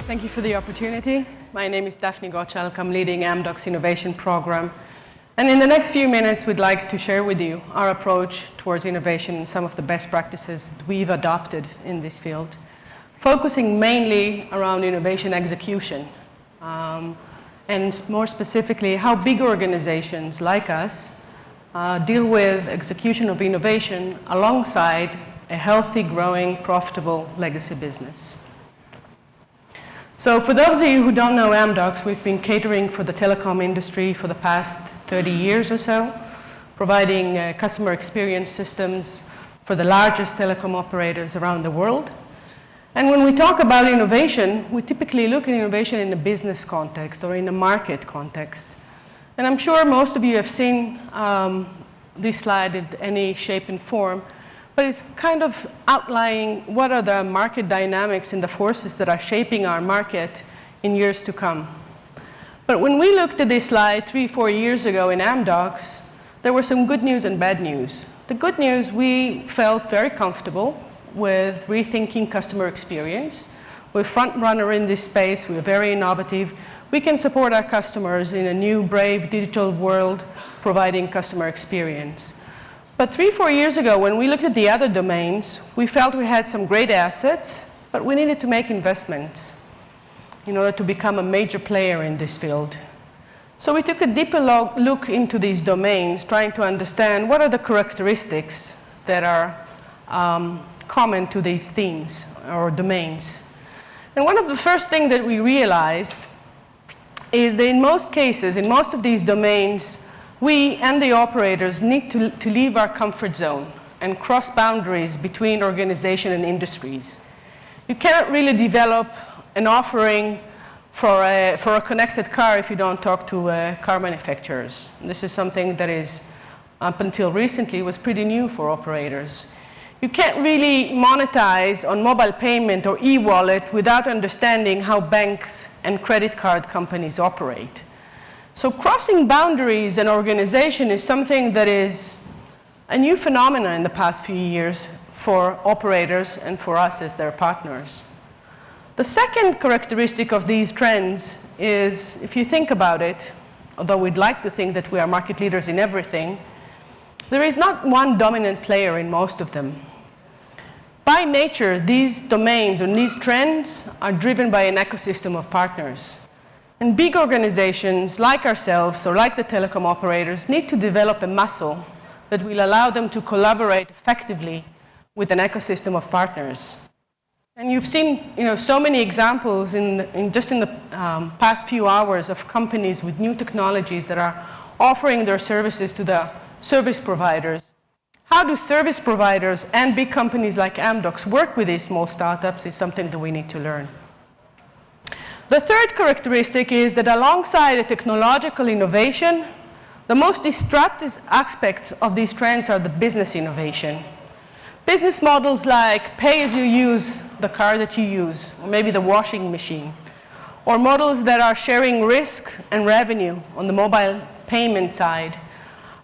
Thank you for the opportunity. My name is Daphne Gottschalk. I'm leading Amdocs Innovation Program. And in the next few minutes, we'd like to share with you our approach towards innovation and some of the best practices that we've adopted in this field, focusing mainly around innovation execution, and more specifically, how big organizations like us deal with execution of innovation alongside a healthy, growing, profitable legacy business. So for those of you who don't know Amdocs, we've been catering for the telecom industry for the past 30 years or so, providing customer experience systems for the largest telecom operators around the world. And when we talk about innovation, we typically look at innovation in a business context or in a market context. And I'm sure most of you have seen this slide in any shape and form, but it's kind of outlining what are the market dynamics and the forces that are shaping our market in years to come. But when we looked at this slide 3-4 years ago in Amdocs, there were some good news and bad news. The good news, we felt very comfortable with rethinking customer experience. We're front runner in this space. We're very innovative. We can support our customers in a new, brave digital world, providing customer experience. But 3-4 years ago, when we looked at the other domains, we felt we had some great assets, but we needed to make investments in order to become a major player in this field. So we took a deeper look into these domains, trying to understand what are the characteristics that are common to these themes or domains. And one of the first things that we realized is that in most cases, in most of these domains, we and the operators need to leave our comfort zone and cross boundaries between organization and industries. You cannot really develop an offering for a connected car if you don't talk to car manufacturers. This is something that is, up until recently, was pretty new for operators. You can't really monetize on mobile payment or e-wallet without understanding how banks and credit card companies operate. So crossing boundaries and organization is something that is a new phenomenon in the past few years for operators and for us as their partners. The second characteristic of these trends is, if you think about it, although we'd like to think that we are market leaders in everything, there is not one dominant player in most of them. By nature, these domains and these trends are driven by an ecosystem of partners. And big organizations like ourselves or like the telecom operators need to develop a muscle that will allow them to collaborate effectively with an ecosystem of partners. And you've seen so many examples just in the past few hours of companies with new technologies that are offering their services to the service providers. How do service providers and big companies like Amdocs work with these small startups is something that we need to learn. The third characteristic is that alongside a technological innovation, the most disruptive aspect of these trends are the business innovation. Business models like pay as you use the car that you use, or maybe the washing machine, or models that are sharing risk and revenue on the mobile payment side,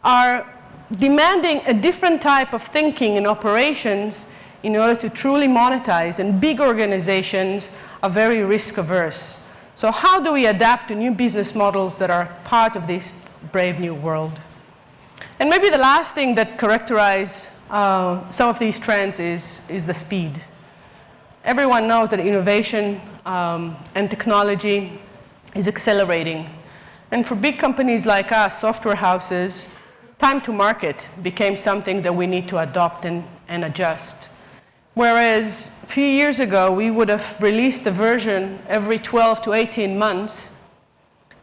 are demanding a different type of thinking and operations in order to truly monetize, and big organizations are very risk averse. So how do we adapt to new business models that are part of this brave new world? And maybe the last thing that characterizes some of these trends is the speed. Everyone knows that innovation and technology is accelerating. And for big companies like us, software houses, time to market became something that we need to adopt and adjust. Whereas a few years ago, we would have released a version every 12 to 18 months.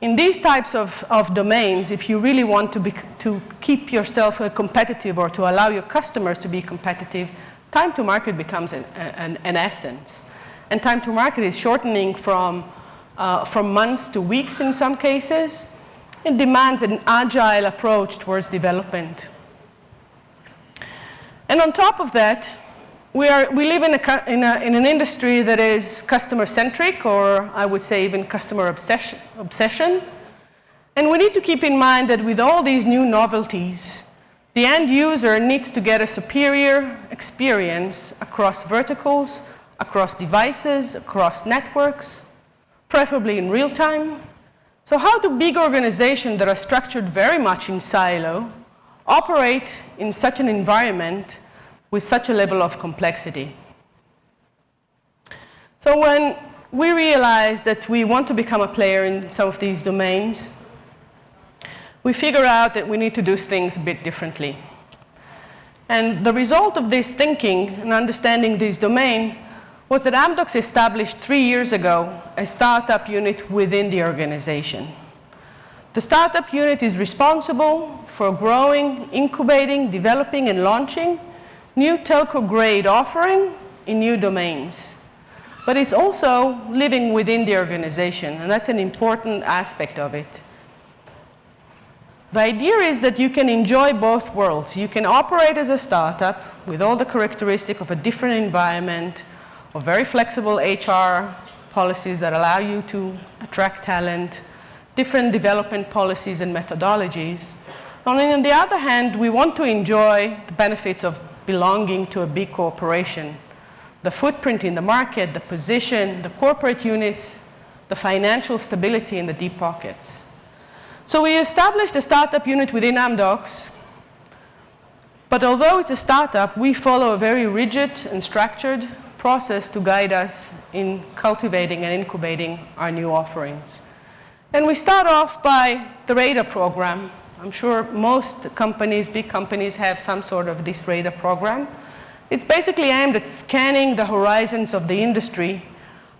In these types of domains, if you really want to keep yourself competitive or to allow your customers to be competitive, time to market becomes an essence. And time to market is shortening from months to weeks in some cases. It demands an agile approach towards development. And on top of that, we live in an industry that is customer-centric, or I would say even customer obsession. And we need to keep in mind that with all these new novelties, the end user needs to get a superior experience across verticals, across devices, across networks, preferably in real time. So how do big organizations that are structured very much in silo operate in such an environment with such a level of complexity? So when we realize that we want to become a player in some of these domains, we figure out that we need to do things a bit differently. And the result of this thinking and understanding this domain was that Amdocs established 3 years ago a startup unit within the organization. The startup unit is responsible for growing, incubating, developing, and launching new telco-grade offering in new domains. But it's also living within the organization, and that's an important aspect of it. The idea is that you can enjoy both worlds. You can operate as a startup with all the characteristics of a different environment, of very flexible HR policies that allow you to attract talent, different development policies and methodologies. And on the other hand, we want to enjoy the benefits of belonging to a big corporation. The footprint in the market, the position, the corporate units, the financial stability, and the deep pockets. So we established a startup unit within Amdocs, but although it's a startup, we follow a very rigid and structured process to guide us in cultivating and incubating our new offerings. And we start off by the radar program. I'm sure most companies, big companies, have some sort of this radar program. It's basically aimed at scanning the horizons of the industry,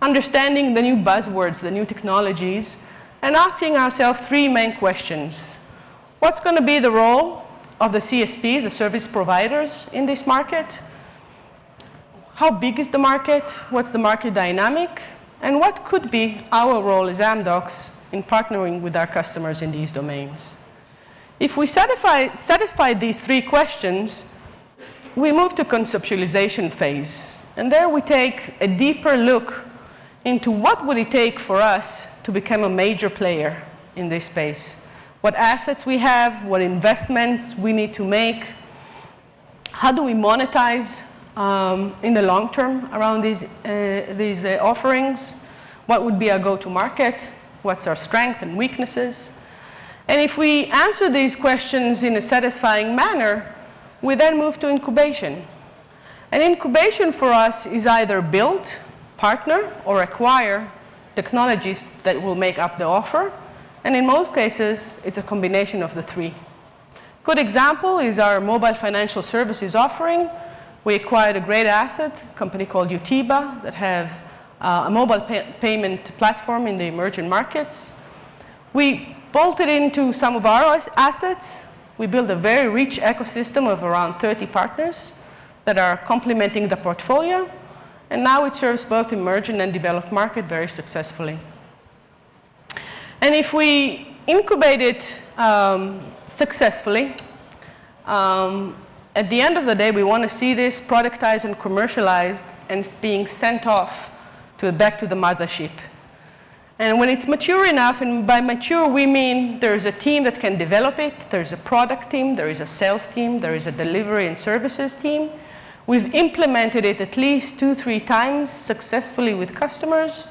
understanding the new buzzwords, the new technologies, and asking ourselves 3 main questions. What's going to be the role of the CSPs, the service providers, in this market? How big is the market? What's the market dynamic? And what could be our role as Amdocs in partnering with our customers in these domains? If we satisfy these 3 questions, we move to conceptualization phase. And there we take a deeper look into what would it take for us to become a major player in this space. What assets we have, what investments we need to make, how do we monetize in the long term around these offerings, what would be our go-to-market, what's our strengths and weaknesses. And if we answer these questions in a satisfying manner, we then move to incubation. And incubation for us is either build, partner, or acquire technologies that will make up the offer. And in most cases, it's a combination of the 3. Good example is our mobile financial services offering. We acquired a great asset, a company called Utiba, that have a mobile payment platform in the emerging markets. We bolted into some of our assets. We built a very rich ecosystem of around 30 partners that are complementing the portfolio. And now it serves both emerging and developed market very successfully. And if we incubate it successfully, at the end of the day, we want to see this productized and commercialized and being sent off back to the mothership. And when it's mature enough, and by mature we mean there's a team that can develop it, there's a product team, there is a sales team, there is a delivery and services team. We've implemented it at least 2-3 times successfully with customers.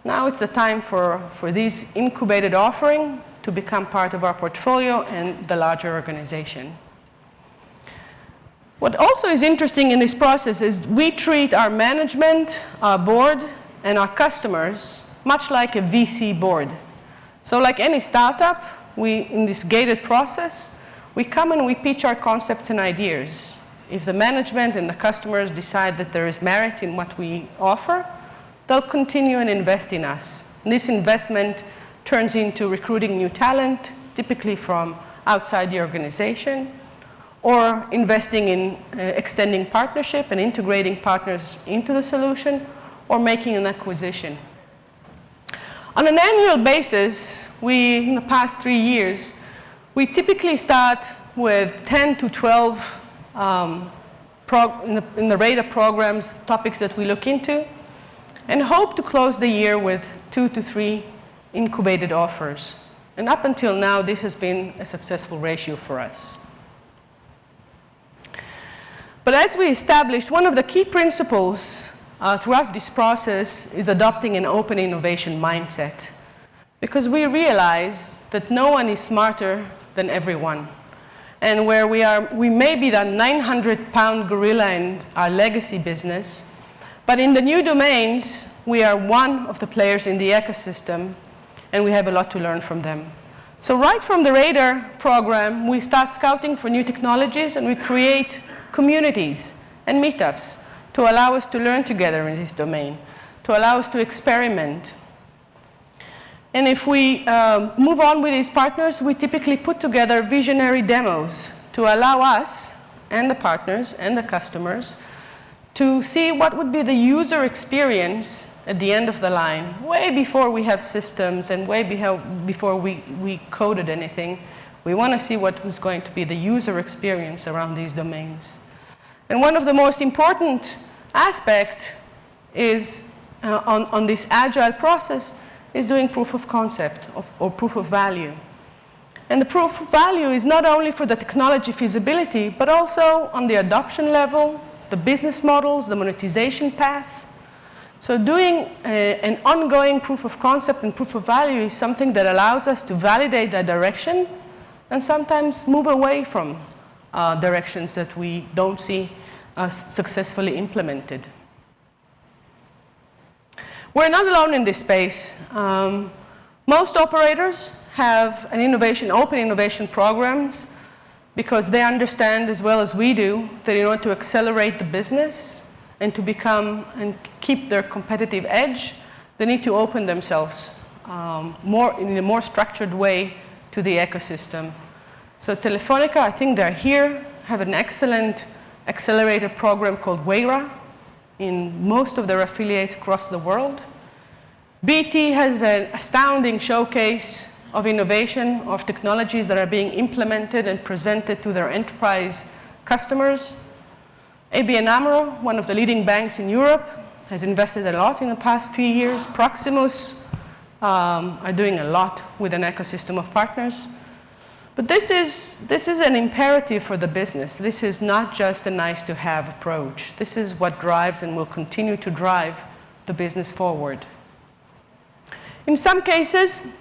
Now it's the time for this incubated offering to become part of our portfolio and the larger organization. What also is interesting in this process is we treat our management, our board, and our customers much like a VC board. So like any startup, in this gated process, we come and we pitch our concepts and ideas. If the management and the customers decide that there is merit in what we offer, they'll continue and invest in us. And this investment turns into recruiting new talent, typically from outside the organization, or investing in extending partnership and integrating partners into the solution, or making an acquisition. On an annual basis, in the past 3 years, we typically start with 10 to 12 in the radar programs, topics that we look into, and hope to close the year with 2 to 3 incubated offers. And up until now, this has been a successful ratio for us. But as we established, one of the key principles throughout this process is adopting an open innovation mindset. Because we realize that no one is smarter than everyone. And where we may be that 900-pound gorilla in our legacy business, but in the new domains, we are one of the players in the ecosystem, and we have a lot to learn from them. So right from the Radar program, we start scouting for new technologies, and we create communities and meetups to allow us to learn together in this domain, to allow us to experiment. And if we move on with these partners, we typically put together visionary demos to allow us and the partners and the customers to see what would be the user experience at the end of the line, way before we have systems and way before we coded anything. We want to see what was going to be the user experience around these domains. And one of the most important aspects is on this agile process is doing proof of concept or proof of value. And the proof of value is not only for the technology feasibility, but also on the adoption level, the business models, the monetization path. So doing an ongoing proof of concept and proof of value is something that allows us to validate that direction and sometimes move away from directions that we don't see successfully implemented. We're not alone in this space. Most operators have open innovation programs because they understand as well as we do that in order to accelerate the business and to become and keep their competitive edge, they need to open themselves in a more structured way to the ecosystem. So Telefonica, I think they're here, have an excellent accelerator program called WEIRA in most of their affiliates across the world. BT has an astounding showcase of innovation, of technologies that are being implemented and presented to their enterprise customers. ABN AMRO, one of the leading banks in Europe, has invested a lot in the past few years. Proximus are doing a lot with an ecosystem of partners. But this is an imperative for the business. This is not just a nice-to-have approach. This is what drives and will continue to drive the business forward. In some cases,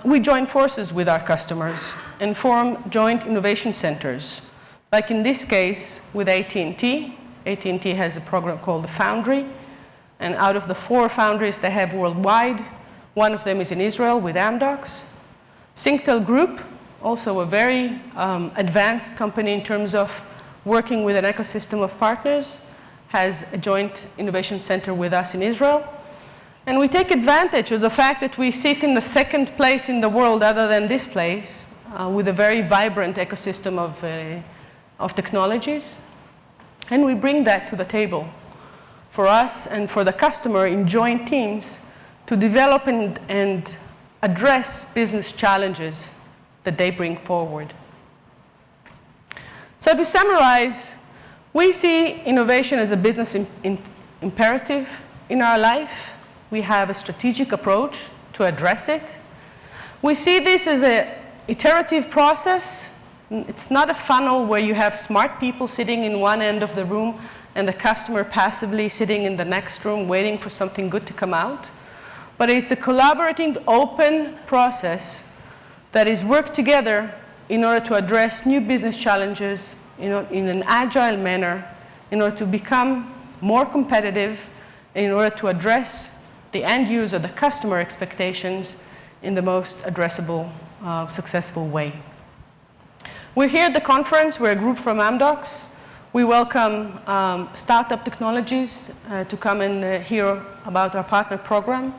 we join forces with our customers and form joint innovation centers. Like in this case with AT&T. AT&T has a program called the Foundry. And out of the 4 foundries they have worldwide, one of them is in Israel with Amdocs. Synctel Group, also a very advanced company in terms of working with an ecosystem of partners, has a joint innovation center with us in Israel. And we take advantage of the fact that we sit in the 2nd place in the world other than this place with a very vibrant ecosystem of technologies. And we bring that to the table for us and for the customer in joint teams to develop and address business challenges that they bring forward. So to summarize, we see innovation as a business imperative in our life. We have a strategic approach to address it. We see this as an iterative process. It's not a funnel where you have smart people sitting in one end of the room and the customer passively sitting in the next room waiting for something good to come out. But it's a collaborating, open process that is worked together in order to address new business challenges in an agile manner, in order to become more competitive, in order to address the end user, the customer expectations in the most addressable, successful way. We're here at the conference. We're a group from Amdocs. We welcome startup technologies to come and hear about our partner program.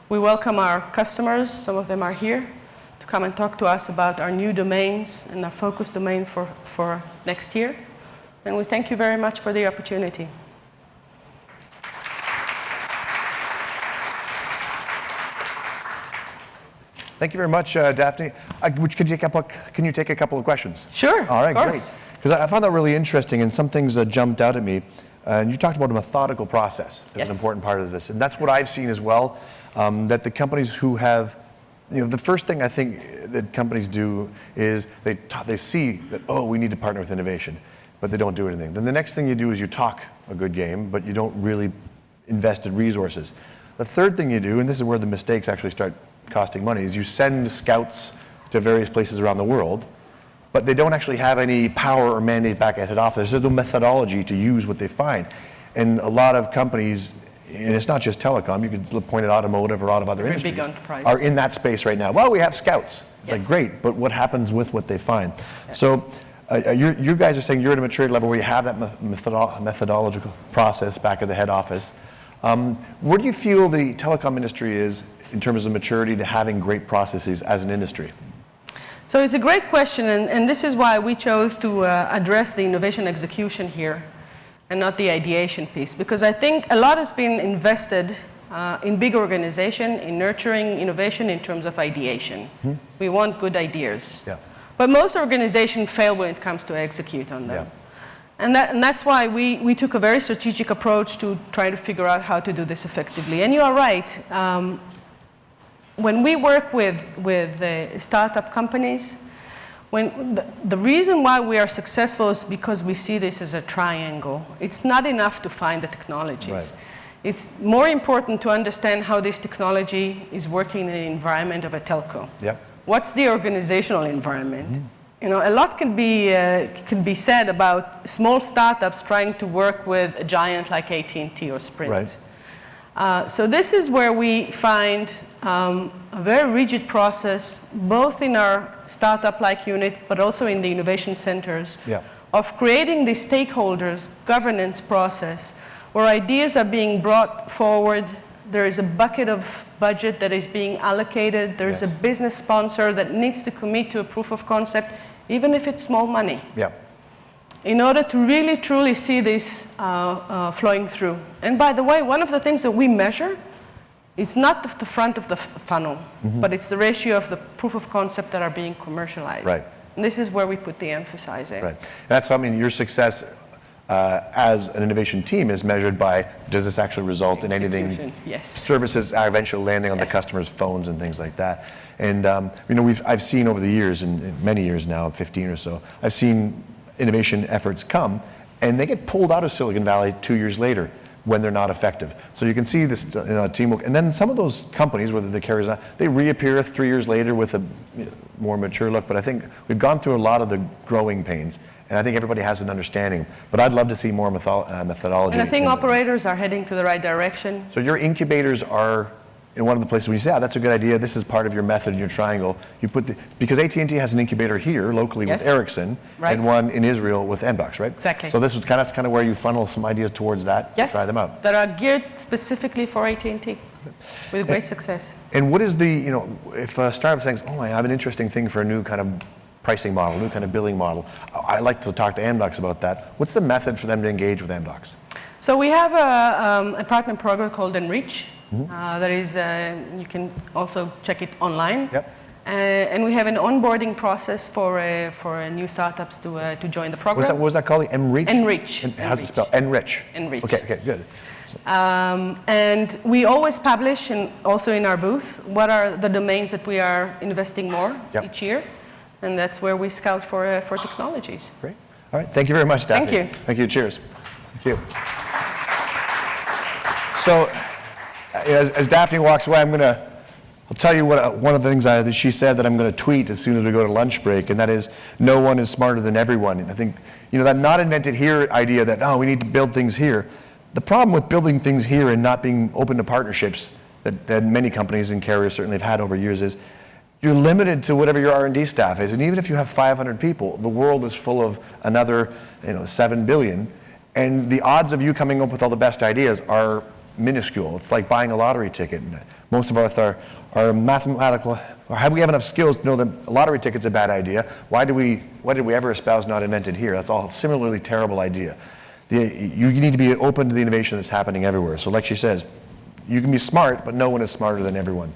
We welcome our customers, some of them are here, to come and talk to us about our new domains and our focus domain for next year. And we thank you very much for the opportunity. Thank you very much, Daphne. Can you take a couple of questions? Sure. All right, of course. Great. Because I found that really interesting, and some things jumped out at me. And you talked about a methodical process as an important part of this, and that's what I've seen as well. That the companies who have, the first thing I think that companies do is they see that, oh, we need to partner with innovation. but they don't do anything. Then the next thing you do is you talk a good game, but you don't really invest in resources. The third thing you do, and this is where the mistakes actually start costing money, is you send scouts to various places around the world, but they don't actually have any power or mandate back at head office. There's no methodology to use what they find. And a lot of companies, and it's not just telecom, you could point at automotive or a lot of other industries, are in that space right now. Well, we have scouts. It's like, great, but what happens with what they find? Yeah. So you guys are saying you're at a maturity level where you have that methodological process back at the head office. Where do you feel the telecom industry is in terms of maturity to having great processes as an industry? So it's a great question, and this is why we chose to address the innovation execution here and not the ideation piece, because I think a lot has been invested in big organization in nurturing innovation in terms of ideation. Mm-hmm. We want good ideas. Yeah. But most organizations fail when it comes to execute on them. Yeah. And that's why we took a very strategic approach to try to figure out how to do this effectively. And you are right. When we work with startup companies, the reason why we are successful is because we see this as a triangle. It's not enough to find the technologies. Right. It's more important to understand how this technology is working in the environment of a telco. Yep. What's the organizational environment? Mm-hmm. You know, a lot can be said about small startups trying to work with a giant like AT&T or Sprint. Right. So this is where we find a very rigid process, both in our startup-like unit, but also in the innovation centers, of creating the stakeholders governance process, where ideas are being brought forward. There is a bucket of budget that is being allocated. There's a business sponsor that needs to commit to a proof of concept, even if it's small money. Yeah. In order to really, truly see this flowing through. And by the way, one of the things that we measure is not the front of the funnel, but it's the ratio of the proof of concept that are being commercialized. Right. And this is where we put the emphasis in. Right. That's something your success as an innovation team is measured by, does this actually result in anything? Yes. Services are eventually landing on the customer's phones and things like that. And you know, I've seen over the years, in many years now, 15 or so, I've seen innovation efforts come, and they get pulled out of Silicon Valley 2 years later when they're not effective. So you can see this teamwork. And then some of those companies, whether the carriers or not, they reappear 3 years later with a more mature look. But I think we've gone through a lot of the growing pains, and I think everybody has an understanding. But I'd love to see more methodology. And I think operators are heading to the right direction. So your incubators are in one of the places when you say, that's a good idea, this is part of your method in your triangle, you put because AT&T has an incubator here locally with Ericsson, and one in Israel with Amdocs, right? Exactly. So this is kind of where you funnel some ideas towards that to try them out. That are geared specifically for AT&T with great success. And what is the, you know, if a startup thinks, oh, I have an interesting thing for a new kind of pricing model, new kind of billing model, I'd like to talk to Amdocs about that. What's the method for them to engage with Amdocs? So we have a partner program called Enrich. That is, you can also check it online. Yep. And we have an onboarding process for new startups to join the program. What was that called? Enrich? Enrich. How's it spelled? Enrich. Enrich. Okay, good. And we always publish, and also in our booth, what are the domains that we are investing more each year. And that's where we scout for technologies. Great. All right. Thank you very much, Daphne. Thank you. Thank you. Cheers. Thank you. So, as Daphne walks away, I'll tell you one of the things that she said that I'm going to tweet as soon as we go to lunch break, and that is, no one is smarter than everyone. And I think, you know, that not invented here idea that, we need to build things here. The problem with building things here and not being open to partnerships that many companies and carriers certainly have had over years is, you're limited to whatever your R&D staff is. And even if you have 500 people, the world is full of another 7 billion. And the odds of you coming up with all the best ideas are minuscule. It's like buying a lottery ticket. Most of us are mathematical, or have we have enough skills to know that a lottery ticket's a bad idea? Why did we ever espouse not invented here? That's all a similarly terrible idea. You need to be open to the innovation that's happening everywhere. So like she says, you can be smart, but no one is smarter than everyone.